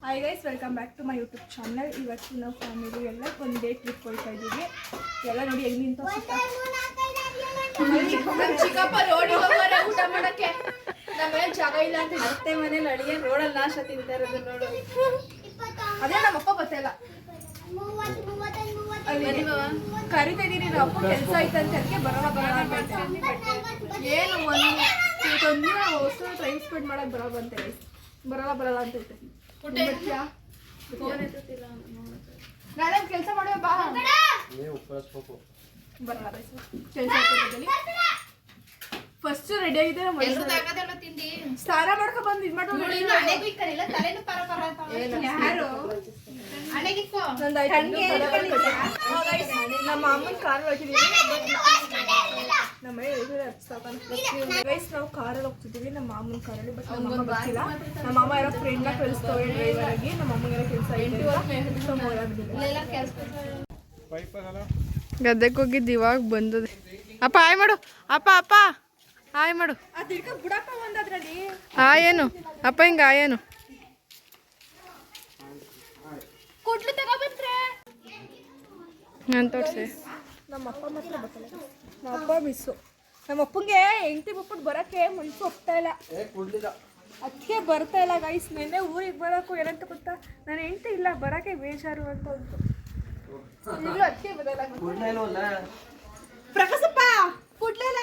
Hi guys, welcome back to my YouTube channel. ಇವತ್ತು ನಾವು family ಎಲ್ಲ ಒಂದೇ ಟ್ರಿಪ್ ಹೋಗ್ತಾ ಇದ್ದೀವಿ. ಎಲ್ಲ ನೋಡಿ ಹೆಂಗೆ ನಿಂತು ಚಿಕ್ಕಪ್ಪ ರೋಡಿಗೆ ಹೋಗೋರೆ ಊಟ ಮಾಡಕ್ಕೆ. ನಮ್ಮನೆ ಜಾಗ ಇಲ್ಲ ಅಂತ ಅತ್ತೆ ಮನೇಲಿ ಅಡುಗೆ ರೋಡಲ್ಲಿ ನಾಶ ತಿಂತಾ ಇರೋದು ನೋಡು. ಅದೇ ನಮ್ಮಪ್ಪ ಗೊತ್ತಿಲ್ಲ ಕರಿತಾ ಇದೀನಿ. ನಮ್ಮ ಅಪ್ಪ ಕೆಲಸ ಐತಂತೆ, ಅದಕ್ಕೆ ಬರೋಣ ಏನು ಒಂದು ಹೊಸ ಟೈಮ್ ಸ್ಪೆಂಡ್ ಮಾಡಕ್ ಬರೋದಂತೆ. ಬರಲ್ಲ ಅಂತೈತೆ. ನಾಳೆ ಕೆಲಸ ಮಾಡುವ ಬಾ. ಬರಲ್ಲ ಕೆಲಸ ಫಸ್ಟ್ ರೆಡಿ ಆಗಿದೆ. ಸ್ನಾನ ಮಾಡ್ಕೊ ಬಂದು ಇದು ಮಾಡ್ಕೊಂಡು ನಮ್ಮ ಅಮ್ಮನ ಕಾರ್ ಹೋಗ್ತಿದೀವಿ. ನಮ್ಮ ನಾವು ಕಾರಲ್ಲಿ ಹೋಗ್ತಿದ್ದೀವಿ, ನಮ್ಮ ಮಾಮನ ಕಾರಲ್ಲಿ. ಬಟ್ ನಮ್ಮ ಅಮ್ಮ ಬರ್ತಿಲ್ಲ. ನಮ್ಮ ಅಮ್ಮ ಯಾರೋ ಫ್ರೆಂಡ್ನ ಕಳಿಸ್ತವೆ ಡ್ರೈವರ್ ಆಗಿ. ನಮ್ಮ ಅಮ್ಮಗೆಲ್ಲ ಕೆಲಸ ಗದ್ದೆಗೆ ಹೋಗಿದ್ದು ಇವಾಗ ಬಂದದೆ. ಅಪ್ಪ ಹಾಯ್ ಮಾಡು. ಅಪ್ಪ ಅಪ್ಪ ಹಾಯ್ ಮಾಡು. ಏನು ಅಪ್ಪ ಹಿಂಗ ಏನು ನಾನು ತೋರಿಸಿ. ನಮ್ಮಪ್ಪ ಮಾತ್ರ ಬರ್ತಲ್ಲ. ನಮ್ಮಪ್ಪ ಮಿಸ್ಸು. ನಮ್ಮಪ್ಪಂಗೆ ಹೆಂಡತಿ ಬಿಟ್ಬಿಟ್ಟು ಬರೋಕ್ಕೆ ಮನ್ಸು ಹೋಗ್ತಾ ಇಲ್ಲ. ಅದಕ್ಕೆ ಬರ್ತಾ ಇಲ್ಲ ಗೈಸ್. ನೆನ್ನೆ ಊರಿಗೆ ಬರೋಕ್ಕೂ ಏನಂತ ಗೊತ್ತಾ, ನಾನು ಹೆಂಡತಿ ಇಲ್ಲ ಬರೋಕ್ಕೆ ಬೇಜಾರು ಅಂತ ಉಂಟು. ಈಗಲೂ ಅದಕ್ಕೆ ಬರಲ್ಲ. ಪ್ರಕಾಶಪ್ಪ ಕೊಡ್ಲಿಲ್ಲ.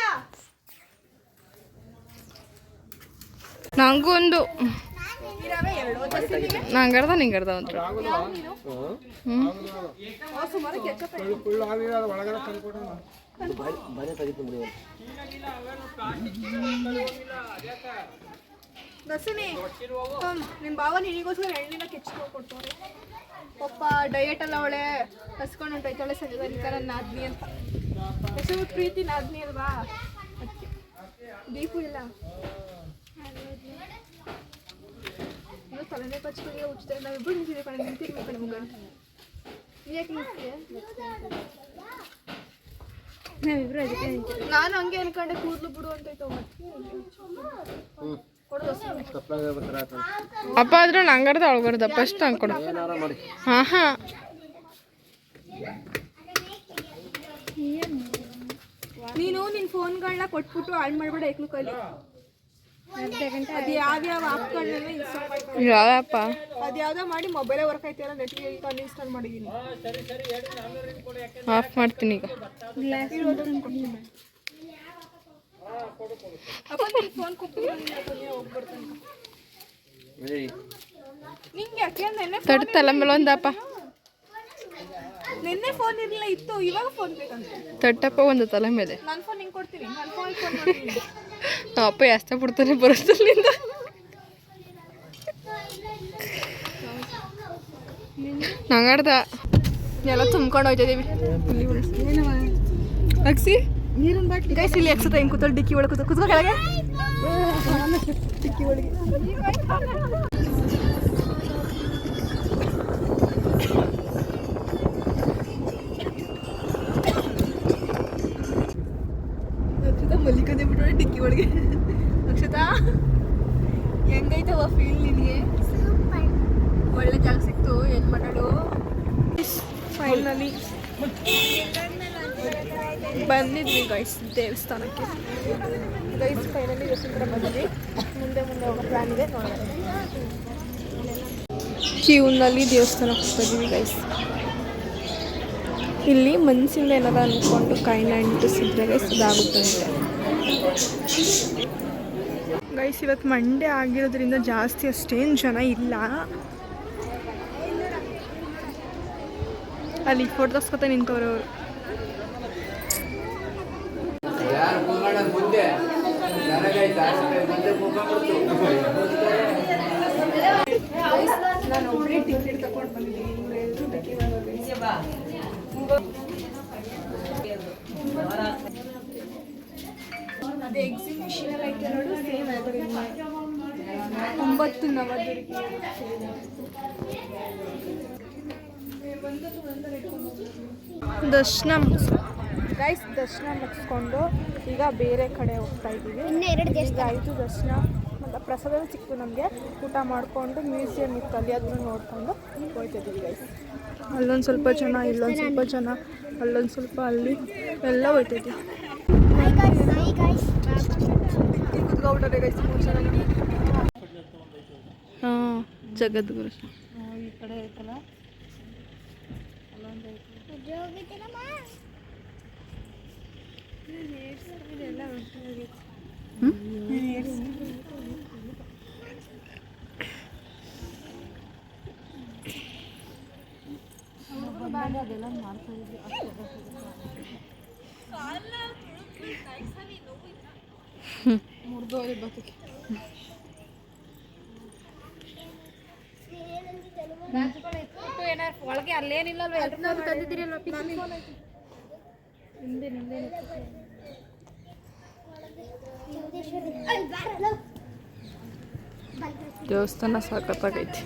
ನಂಗೂ ಒಂದು ನಂಗರ್ದ ನಿಂಗರ್ದ ಒಂದು ಸುಮಾರು ದರ್ಶಿನಿ ನಿಮ್ಮ ಭಾವ ನಿನಗೋಸ್ಕರ ಎಣ್ಣೆನ ಕೆಚ್ಕೊಂಡು ಕೊಡ್ತವ್ರೆ. ಪಪ್ಪ ಡಯಟ್ ಎಲ್ಲ ಅವಳೆ ಹಸ್ಕೊಂಡು ಹೊಂಟೈತಾಳೆ. ಸಂಜೆ ನನ್ನ ನಾದ್ನಿ ಅಂತ ಎಷ್ಟು ಪ್ರೀತಿ ನಾದ್ನಿ ಅಲ್ವಾ. ಅದಕ್ಕೆ ದೀಪು ಇಲ್ಲ ತಲೆನೇ ಪಚ್ಚಿಗೆ ಉಚ್ಚಿದೆ. ನಾವಿಬ್ಬರು ನಿಂತಿದ್ದೀವಿ ಕಣೆ, ನಿಂತಿರ್ಬೇಕು ಕಣೆ ಮುಗ. ಯಾಕೆ ನಿಂತಿದ್ಯಾ? ನಾವಿಬ್ರು ಅದಕ್ಕೆ ನಿಂತಿದ್ದೆ. ನಾನು ಹಂಗೆ ಅನ್ಕೊಂಡೆ ಕೂದಲು ಬಿಡು ಅಂತೈತೆ. ಅಪ್ಪ ಆದ್ರೂ ನಂಗರ್ದ ಅವಳ್ಗರ್ದ ಫಸ್ಟ್ ಹಂಗೆ ಕೊಡು. ಹಾಂ ಹಾಂ ನೀನು ನಿನ್ನ ಫೋನ್ಗಳನ್ನ ಕೊಟ್ಬಿಟ್ಟು ಆನ್ ಮಾಡ್ಬೇಡ. ಏಕ್ಲು ಕಲಿ ಅದು ಯಾವ್ಯಾವ ಆ್ಯಪ್ಗಳನ್ನೆಲ್ಲ ಇನ್ಸ್ಟಾಲ್ ಮಾಡ್ಕೊಂಡು ಯಾವಪ್ಪ ಅದು ಯಾವ್ದೋ ಮಾಡಿ ಮೊಬೈಲೇ ವರ್ಕ್ ಆಯ್ತಾರ. ನೆಟ್ಗೆ ಈಗ ಅನ್ಇನ್ಸ್ಟಾಲ್ ಮಾಡಿದ್ದೀನಿ. ಆಫ್ ಮಾಡ್ತೀನಿ ಈಗ. ಅಪ್ಪ ನಿನ್ನ ಫೋನ್ ಕೊಟ್ಟು ಹೋಗ್ಬರ್ತಾನೆ. ನಿಂಗೆ ಯಾಕೆ ನೆನ್ನೆ ತಡ್ತಲ್ಲ ಮೇಲೆ ಒಂದಪ್ಪ. ನಿನ್ನೆ ಫೋನ್ ಇರಲಿಲ್ಲ, ಇತ್ತು. ಇವಾಗ ಫೋನ್ ಬೇಕಂತ ತಟ್ಟಪ್ಪ ಒಂದು ತಲೆ ಮೇಲೆ. ನನ್ನ ಫೋನ್ ನಿಂಗೆ ಕೊಡ್ತೀನಿ. ನನ್ನ ಫೋನ್ ಮಾಡ್ತೀನಿ. ಅಪ್ಪ ಎಷ್ಟ ಬಿಡ್ತಾನೆ ಬರೋದ್ರಲ್ಲಿಂದ. ನಂಗಡ್ದ ಎಲ್ಲ ತುಂಬ್ಕೊಂಡು ಹೋಗ್ತಿದ್ದೀವಿ. ಅಕ್ಸಿ ನೀರಿನ ಬಾಟ್ಲಿ ಗೈಸ್ ಇಲ್ಲಿ ಎಕ್ಸತ ಹಿಂಗೆ ಕೂತಲ್ಲಿ ಡಿಕ್ಕಿ ಒಳಗೆ ಕೂತ್ಕೋ ಕೆಳಗೆ. ಡಿಕ್ಕಿ ಒಳಗೆ ಮಲ್ಲಿಕಂದೆ ಬಿಟ್ಟೋಳೆ ಡಿಕ್ಕಿ ಒಳಗೆ. ಅಕ್ಷತಾ ಹೆಂಗೈತವ ಫೀಲ್ ನಿನಗೆ? ಒಳ್ಳೆ ಜಾಗ ಸಿಕ್ತು. ಏನು ಮಾಡೋಳು? ಫೈನಲಿ ಬಂದಿದ್ವಿ ಗೈಸ್ ದೇವಸ್ಥಾನಕ್ಕೆ. ಗೈಸ್ ಫೈನಲಿ ವಸುಂಧರ ಬಂದಿದ್ವಿ. ಮುಂದೆ ಹೋಗೋ ಪ್ಲ್ಯಾನ್ ಇದೆ, ನೋಡೋಣ. ಕ್ಯೂನಲ್ಲಿ ದೇವಸ್ಥಾನಕ್ಕೆ ಹೋಗ್ತಿದ್ದೀವಿ ಗೈಸ್. ಇಲ್ಲಿ ಮನಸ್ಸಿಂದ ಏನಾರ ಅಂದ್ಕೊಂಡು ಕಾಯಿನ ಅಂಟಿಸಿದ್ರೆ ಗೈಸ್ ಅದಾಗುತ್ತೆ ಅಂತ. ಗೈಸ್ ಇವತ್ತು ಮಂಡೇ ಆಗಿರೋದ್ರಿಂದ ಜಾಸ್ತಿ ಅಷ್ಟೇನು ಜನ ಇಲ್ಲ. ಅಲ್ಲಿ ಫೋಟೋ ತಗ್ಸ್ಕೊತ ನಿಂತವ್ರೆ ಅವರು. ನಾನು ಒಬ್ಬರೇ ಟಿಕೆಟ್ ತಗೊಂಡು ಬಂದಿದ್ದೀನಿ. ಅದೇ ಎಕ್ಸಿಬಿಷನ್ ಎಲ್ಲ ಐತೆ ನೋಡು, ಸೇಮ್ ಅದೇ 9 ನವದುರ್ಗಿ. ದರ್ಶನ ಗೈಸ್ ದರ್ಶನ ಮುಗಿಸ್ಕೊಂಡು ಈಗ ಬೇರೆ ಕಡೆ ಹೋಗ್ತಾ ಇದ್ದೀವಿ. ಈಗ ಆಯಿತು ದರ್ಶನ. ಮತ್ತು ಪ್ರಸಾದ ಸಿಕ್ತು ನಮಗೆ. ಊಟ ಮಾಡಿಕೊಂಡು ಮ್ಯೂಸಿಯಂ ಇತ್ತು ಅಲ್ಲಿ ಅದನ್ನು ನೋಡ್ಕೊಂಡು ಹೋಗ್ತಿದ್ದೀವಿ ಗೈಸ್. ಅಲ್ಲೊಂದು ಸ್ವಲ್ಪ ಜನ, ಇಲ್ಲೊಂದು ಸ್ವಲ್ಪ ಜನ, ಅಲ್ಲೊಂದು ಸ್ವಲ್ಪ, ಅಲ್ಲಿ ಎಲ್ಲ ಹೋಗ್ತಿದ್ದೀವಿ. ಕೂತ್ಕೊಬಿಟ್ಟರೆ ಗೈಸ್ 3 ಜನ. ಹಾಂ ಜಗದ್ಗುರು ಈ ಕಡೆ ಐತಲ್ಲ ಅಲ್ಲೊಂದು ಅದೆಲ್ಲ ಮಾಡ್ತಾ ಇದ್ವಿ. ಮುರಿದೋರಿ ಬದುಕಿ ಏನಾರು ಒಳಗೆ ಅಲ್ಲೇನಿಲ್ಲಲ್ವ ಎಲ್ಲರೂ ತಂದಿದ್ದೀರಲ್ವ ಹಿಂದೆ ನಿಂದೆ ದೇವಸ್ಥಾನ ಸಖತ್ತಾಗೈತಿ.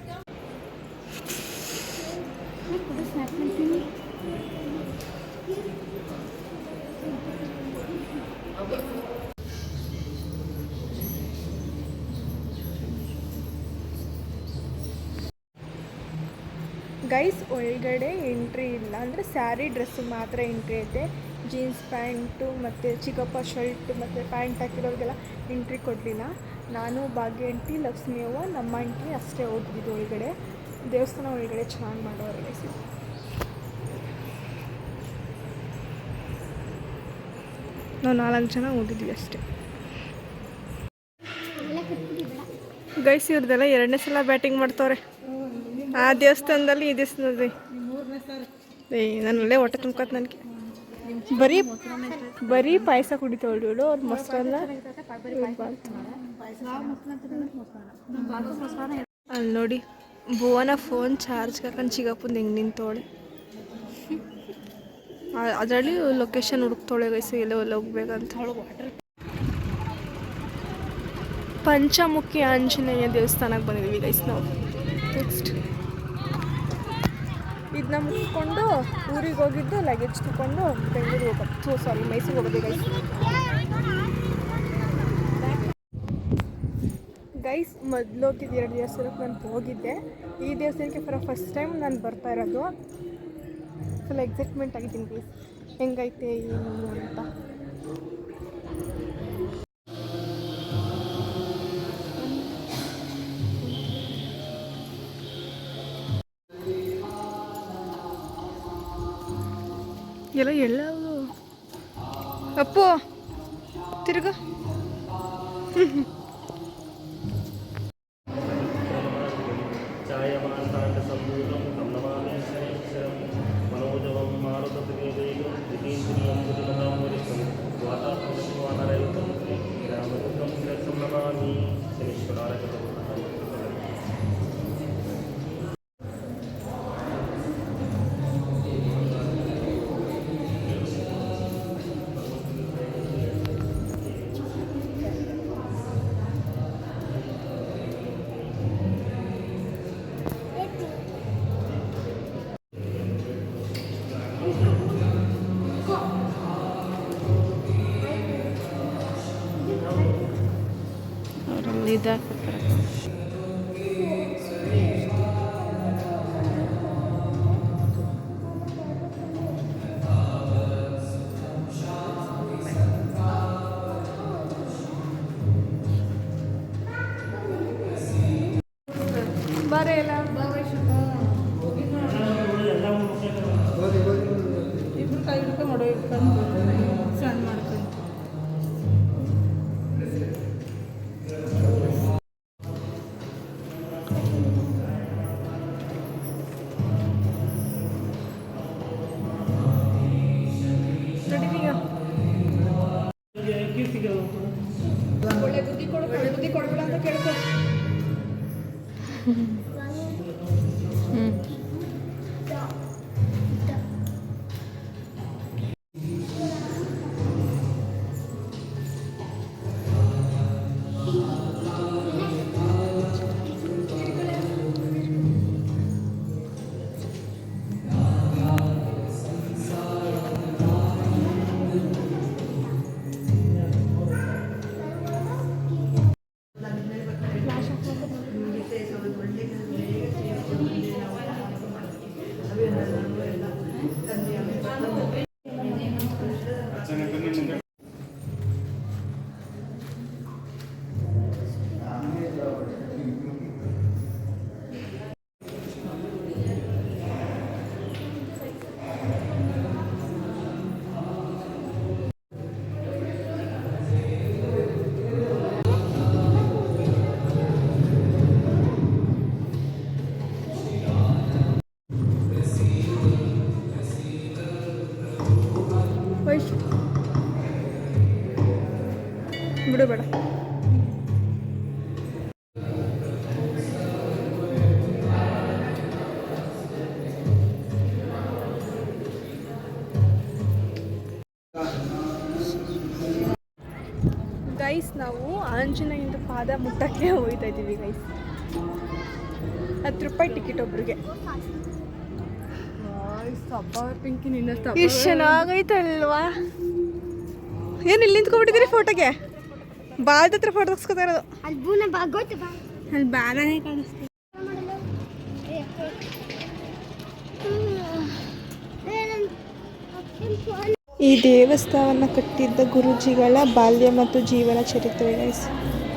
ಗೈಸ್ ಒಳಗಡೆ ಎಂಟ್ರಿ ಇಲ್ಲ, ಅಂದರೆ ಸ್ಯಾರಿ ಡ್ರೆಸ್ಸಿಗೆ ಮಾತ್ರ ಎಂಟ್ರಿ ಐತೆ. ಜೀನ್ಸ್ ಪ್ಯಾಂಟು ಮತ್ತು ಚಿಕ್ಕಪ್ಪ ಶರ್ಟ್ ಮತ್ತು ಪ್ಯಾಂಟ್ ಹಾಕಿರೋರಿಗೆಲ್ಲ ಎಂಟ್ರಿ ಕೊಡಲಿಲ್ಲ. ನಾನು ಭಾಗ್ಯ ಆಂಟಿ, ಲಕ್ಷ್ಮಿ ಅವ್ವ, ನಮ್ಮ ಆಂಟಿ ಅಷ್ಟೇ ಹೋಗಿದ್ದು ಒಳಗಡೆ. ದೇವಸ್ಥಾನ ಒಳಗಡೆ ಚೆನ್ನಾಗಿ ಮಾಡೋರು ಗೈಸ್. ನಾವು 4 ಜನ ಹೋಗಿದ್ವಿ ಅಷ್ಟೇ ಗೈಸ್. ಇವ್ರದ್ದೆಲ್ಲ 2ನೇ ಸಲ ಬ್ಯಾಟಿಂಗ್ ಮಾಡ್ತವ್ರೆ. ಆ ದೇವಸ್ಥಾನದಲ್ಲಿ ಈ ದೇವಸ್ಥಾನದಲ್ಲಿ ನನ್ನಲ್ಲೇ ಹೊಟ್ಟೆ ತುಂಬ್ಕೊತ ನನಗೆ. ಬರೀ ಪಾಯಸ ಕುಡಿತವಳು ಇವಳು. ಅವ್ರ ಮೊಸರನ್ನ ಅಲ್ಲಿ ನೋಡಿ ಭುವನ ಫೋನ್ ಚಾರ್ಜ್ ಹಾಕೊಂಡು ಚಿಗಪ್ಪಂದು ಹೆಂಗೆ ನಿಂತವಳೆ. ಅದರಲ್ಲಿ ಲೊಕೇಶನ್ ಹುಡುಕ್ತವಳೆ ಗೈಸ್, ಎಲ್ಲ ಹೋಗ್ಬೇಕಂತ. ಪಂಚಮುಖಿ ಆಂಜನೇಯ ದೇವಸ್ಥಾನಕ್ಕೆ ಬಂದಿದ್ದೀವಿ ಗೈಸ್ ನಾವು. ನೆಕ್ಸ್ಟ್ ಇದನ್ನ ಮುಗಿಸ್ಕೊಂಡು ಊರಿಗೆ ಹೋಗಿದ್ದು ಲಗೇಜ್ ತಗೊಂಡು ಬೆಂಗಳೂರಿಗೆ ಹೋಗೋದು, ಮೈಸೂರಿಗೆ ಹೋಗೋದು ಗೈಸ್. ಗೈಸ್ ಮೊದಲು ಹೋಗಿದ್ದು 2 ದೇವಸ್ಥಾನಕ್ಕೆ ನಾನು ಹೋಗಿದ್ದೆ. ಈ ದೇವಸ್ಥಾನಕ್ಕೆ ಫಸ್ಟ್ ಟೈಮ್ ನಾನು ಬರ್ತಾ ಇರೋದು. ಫುಲ್ ಎಕ್ಸೈಟ್ಮೆಂಟ್ ಆಗಿದ್ದೀನಿ ಗೈಸ್, ಹೆಂಗೈತೆ ಏನು ಅಂತ. ಎಲ್ಲ ಎಲ್ಲವು ಅಪ್ಪು ತಿರ್ಗ ಇದಾಗ್ತಾರೆ. ಬಾರೆ ಎಲ್ಲ ಇಬ್ರು ಕೈ ಹಿಡ್ಕೊಂಡು ಮಾಡೋ ಇಟ್ಕೊಂಡು ಸಣ್ಣ ಮಾಡ್ಕೊಂಡು ಒಳ್ಳೆ ಬುದ್ಧಿ ಕೊಡು, ಒಳ್ಳೆ ಬುದ್ಧಿ ಕೊಡಬೇಡ ಅಂತ ಕೇಳ್ಕೊ. ವೈಶ್ ಬಿಡು ಬೇಡ. ಗೈಸ್ ನಾವು ಆಂಜನೇಯಂದು ಪಾದ ಮುಟ್ಟಕ್ಕೆ ಹೋಗ್ತಾ ಇದ್ದೀವಿ ಗೈಸ್. 10 ರೂಪಾಯಿ ಟಿಕೆಟ್ ಒಬ್ರಿಗೆ. ಪಿಂಕಿ ನಿನ್ನ ಎಷ್ಟು ಚೆನ್ನಾಗೈತಲ್ವಾ. ಏನು ಇಲ್ಲಿ ನಿಂತ್ಕೊಬಿಟ್ಟಿದ್ದೀರಿ ಫೋಟೋಗೆ? ಬಾಲ್ದ ಹತ್ರ ಫೋಟೋ ತೆಗ್ಸ್ಕೊತಾ ಇರೋದು. ಅಲ್ಲಿ ಬಾಲನೇ ಕಾಣಿಸ್ತೀವಿ. ಈ ದೇವಸ್ಥಾನ ಕಟ್ಟಿದ್ದ ಗುರೂಜಿಗಳ ಬಾಲ್ಯ ಮತ್ತು ಜೀವನ ಚರಿತ್ರೆ ಗೈಸ್.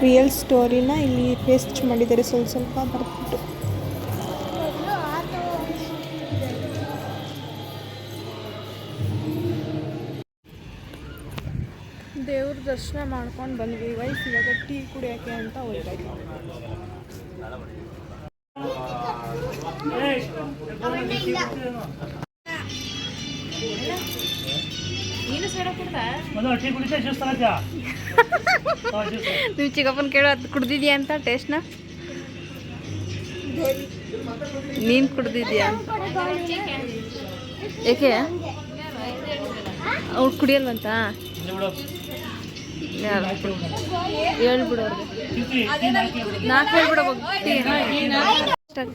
ರಿಯಲ್ ಸ್ಟೋರಿನ ಇಲ್ಲಿ ಪೇಸ್ಟ್ ಮಾಡಿದ್ದಾರೆ ಸ್ವಲ್ಪ ಬರ್ಬಿಟ್ಟು. ದೇವ್ರ ದರ್ಶನ ಮಾಡ್ಕೊಂಡು ಬಂದ್ವಿ ಗೈಸ್. ಇವಾಗ ಟೀ ಕುಡಿಯೋಕ್ಕೆ ಅಂತ ಹೋಗ್ತಾ ಇದ್ವಿ. ನೀವು ಚಿಕ್ಕಪ್ಪನ ಕೇಳೋ ಅದು ಕುಡ್ದಿದ್ಯಾ ಅಂತ ಟೇಸ್ಟ್ನ? ನೀನು ಕುಡ್ದಿದ್ಯಾ? ಏಕೆ ಅವ್ರು ಕುಡಿಯಲ್ವಂತ? ಹೇಳ್ಬಿಡು ಅವ್ರಿಗೆ. 4 ಹೇಳ್ಬಿಡೋ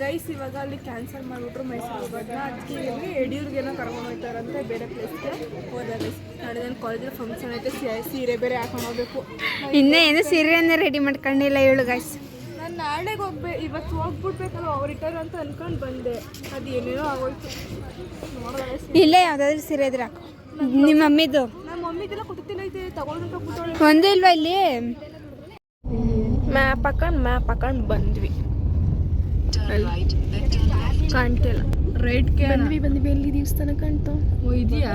ಗೈಸ್. ಇವಾಗ ಅಲ್ಲಿ ಕ್ಯಾನ್ಸಲ್ ಮಾಡಿಬಿಟ್ರು ಮೈಸೂರು ಹೋಗೋದನ್ನ. ಅದಕ್ಕೆ ಇಲ್ಲಿ ಯಡಿಯೂರಿಗೇನೋ ಕರ್ಕೊಂಡು ಹೋಗ್ತಾರಂತೆ ಬೇರೆ ಪ್ಲೇಸ್ಗೆ ಹೋದ ಗೈಸ್. ನಾಳೆ ನನ್ನ ಕಾಲೇಜಲ್ಲಿ ಫಂಕ್ಷನ್ ಐತೆ. ಸೀರೆ ಬೇರೆ ಹಾಕೊಂಡು ಹೋಗ್ಬೇಕು. ಇನ್ನೇ ಏನು ಸೀರೆಯನ್ನೇ ರೆಡಿ ಮಾಡ್ಕೊಂಡಿಲ್ಲ ಹೇಳು ಗೈಸ್. ನಾನು ನಾಳೆಗೆ ಇವತ್ತು ಹೋಗ್ಬಿಡ್ಬೇಕಲ್ಲ ಅವ್ರು ಇಟ್ಟಾರ ಅಂತ ಅನ್ಕೊಂಡು ಬಂದೆ. ಅದು ಏನೇನೋ ಆಗೋಯ್ತು. ಇಲ್ಲೇ ಯಾವುದಾದ್ರೂ ಸೀರೆ ಇದ್ರೆ ಹಾಕು. ನಿಮ್ಮ ಮಮ್ಮಿದು? ನಮ್ಮ ಮಮ್ಮಿದೆಲ್ಲ ಕುಟ್ತಿಲ್ಲೈತೆ ತಗೊಂಡು ಕೂತ್ಕೊಳ್ಳಿ. ಒಂದೇ ಇಲ್ವಾ ಇಲ್ಲಿ? ಮ್ಯಾಪ್ ಹಾಕೊಂಡು ಬಂದ್ವಿ. ಕಾಣ್ತಿಲ್ಲ. ರೈಟ್ಗೆ ಬಂದ್ವಿ. ಎಲ್ಲಿ ದೇವಸ್ಥಾನ ಕಾಣ್ತು? ಇದೆಯಾ?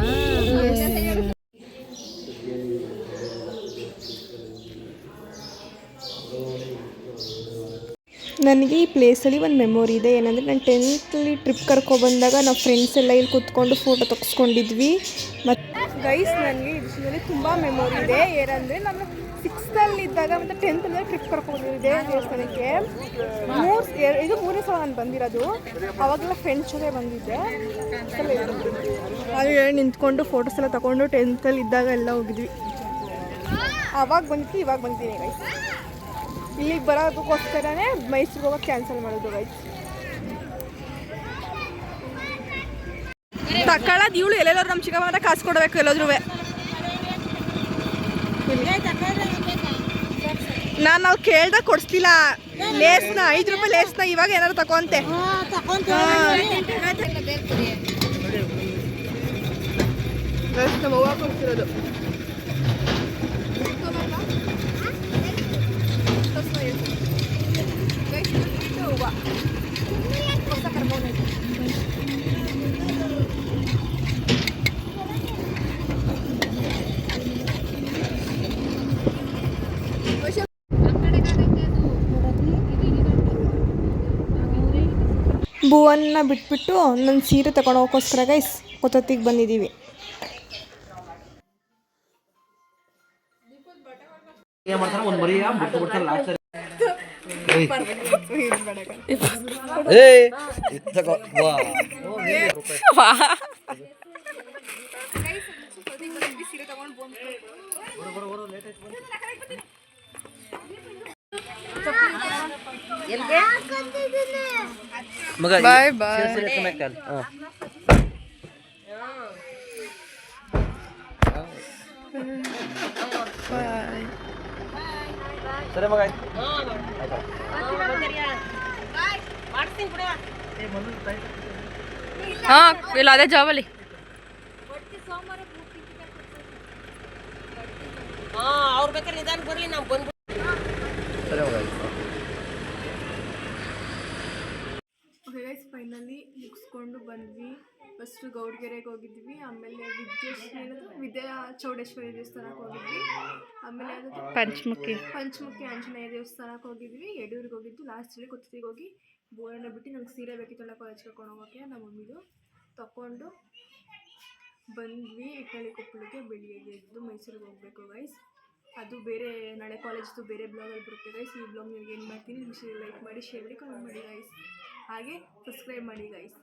ನನಗೆ ಈ ಪ್ಲೇಸಲ್ಲಿ ಒಂದು ಮೆಮೊರಿ ಇದೆ. ಏನಂದರೆ ನಾನು 10th ಟ್ರಿಪ್ ಕರ್ಕೊಬಂದಾಗ ನಾವು ಫ್ರೆಂಡ್ಸ್ ಎಲ್ಲ ಇಲ್ಲಿ ಕೂತ್ಕೊಂಡು ಫೋಟೋ ತೆಗೆಸ್ಕೊಂಡಿದ್ವಿ. ಮತ್ತು ಗೈಸ್ ನನಗೆ ಇದರಲ್ಲಿ ತುಂಬ ಮೆಮೊರಿ ಇದೆ. ಏನಂದರೆ ನಾನು 6th ಇದ್ದಾಗ ಮತ್ತು 10th ಟ್ರಿಪ್ ಕರ್ಕೊಂಡಿದ್ದೆ ದೇವಸ್ಥಾನಕ್ಕೆ. ಇದು 3ನೇ ಸಲ ನಾನು ಬಂದಿರೋದು. ಅವಾಗೆಲ್ಲ ಫ್ರೆಂಡ್ಸ್ ಜೊತೆ ಬಂದಿದ್ದೆ. ಅಲ್ಲಿ ನಿಂತ್ಕೊಂಡು ಫೋಟೋಸ್ ಎಲ್ಲ ತಗೊಂಡು 10th ಇದ್ದಾಗ ಎಲ್ಲ ಹೋಗಿದ್ವಿ. ಅವಾಗ ಬಂದಿತ್ತು, ಇವಾಗ ಬಂದಿದ್ದೀನಿ ಗೈಸ್. ಇಲ್ಲಿಗೆ ಬರೋದಕ್ಕೋಸ್ಕರನೇ ಮೈಸೂರಿಗೆ ಹೋಗೋಕೆ ಕ್ಯಾನ್ಸಲ್ ಮಾಡೋದು ಗೈಸ್. ತಕೊಳ್ಳೋದು ಇವಳು ಎಲ್ಲೆಲ್ಲರೂ ನಮ್ಮ ಚಿಕ್ಕ ಮಾತ್ರ ಕಾಸು ಕೊಡಬೇಕು ಎಲ್ಲೋದ್ರೂ. ನಾನು ನಾವು ಕೇಳ್ದಾಗ ಕೊಡಿಸ್ತಿಲ್ಲ. ಲೇಸ್ನ 5 ರೂಪಾಯಿ ಲೇಸ್ನ ಇವಾಗ ಏನಾದ್ರು ತಗೊಂತೆ. ನಮ್ಮ ಅವ್ವ ಕೊಡ್ತಿರೋದು. ಭುವನ್ನ ಬಿಟ್ಬಿಟ್ಟು ನನ್ನ ಸೀರೆ ತಗೊಂಡು ಹೋಗೋಕ್ಕೋಸ್ಕರ ಗೈಸ್ ಕೊತ್ತತ್ತಿಗೆ ಬಂದಿದ್ದೀವಿ. ಬಾಯ್ ಬಾಯ್. ಸರಿ ಮಗ. ಹಾಂ ಇಲ್ಲ ಅದೇ ಜಾಬಲ್ಲಿ. ಅವ್ರು ಬೇಕಾದ್ರೆ ನಿಧಾನ ಬರಲಿ ನಾವು ಬಂದ್ಬಿಟ್ಟು ಸರಿ ಮಗ ಆಯ್ತು. ಓಕೆ ಗೈಸ್ ಫೈನಲಿ ಮುಗಿಸ್ಕೊಂಡು ಬಂದ್ವಿ. ಫಸ್ಟು ಗೌಡ್ಗೆರೆಗೆ ಹೋಗಿದ್ವಿ, ಆಮೇಲೆ ವಿದ್ಯಾ ಚೌಡೇಶ್ವರಿ ದೇವಸ್ಥಾನಕ್ಕೆ ಹೋಗಿದ್ವಿ, ಆಮೇಲೆ ಪಂಚಮುಖಿ ಆಂಜನೇಯ ದೇವಸ್ಥಾನಕ್ಕೆ ಹೋಗಿದ್ವಿ, ಯಡಿಯೂರಿಗೆ ಹೋಗಿದ್ದು, ಲಾಸ್ಟಲ್ಲಿ ಕೊತ್ತಿಗೆ ಹೋಗಿ ಬೋರನ್ನ ಬಿಟ್ಟು ನಂಗೆ ಸೀರೆ ಬೇಕಿತ್ತಲ್ಲ ಕಾಲೇಜ್ ಕರ್ಕೊಂಡು ಹೋಗೋಕ್ಕೆ ನಮ್ಮ ಮಮ್ಮಿದು ತಗೊಂಡು ಬಂದ್ವಿ. ಇಟ್ಟಳ್ಳಿ ಕೊಪ್ಪಳಿಗೆ ಬೆಳಿಗ್ಗೆ ಎದ್ದು ಮೈಸೂರಿಗೆ ಹೋಗಬೇಕು ಗೈಸ್. ಅದು ಬೇರೆ ನಾಳೆ ಕಾಲೇಜ್ದು ಬೇರೆ ಬ್ಲಾಗಲ್ಲಿ ಬರುತ್ತೆ ಗೈಸ್. ಈ ಬ್ಲಾಗ್ ನಿಮಗೆ ಏನು ಮಾಡ್ತೀನಿ, ಲೈಕ್ ಮಾಡಿ, ಶೇರ್ ಮಾಡಿ, ಕಮೆಂಟ್ ಮಾಡಿ ಗೈಸ್. ಹಾಗೆ ಸಬ್ಸ್ಕ್ರೈಬ್ ಮಾಡಿ ಗೈಸ್.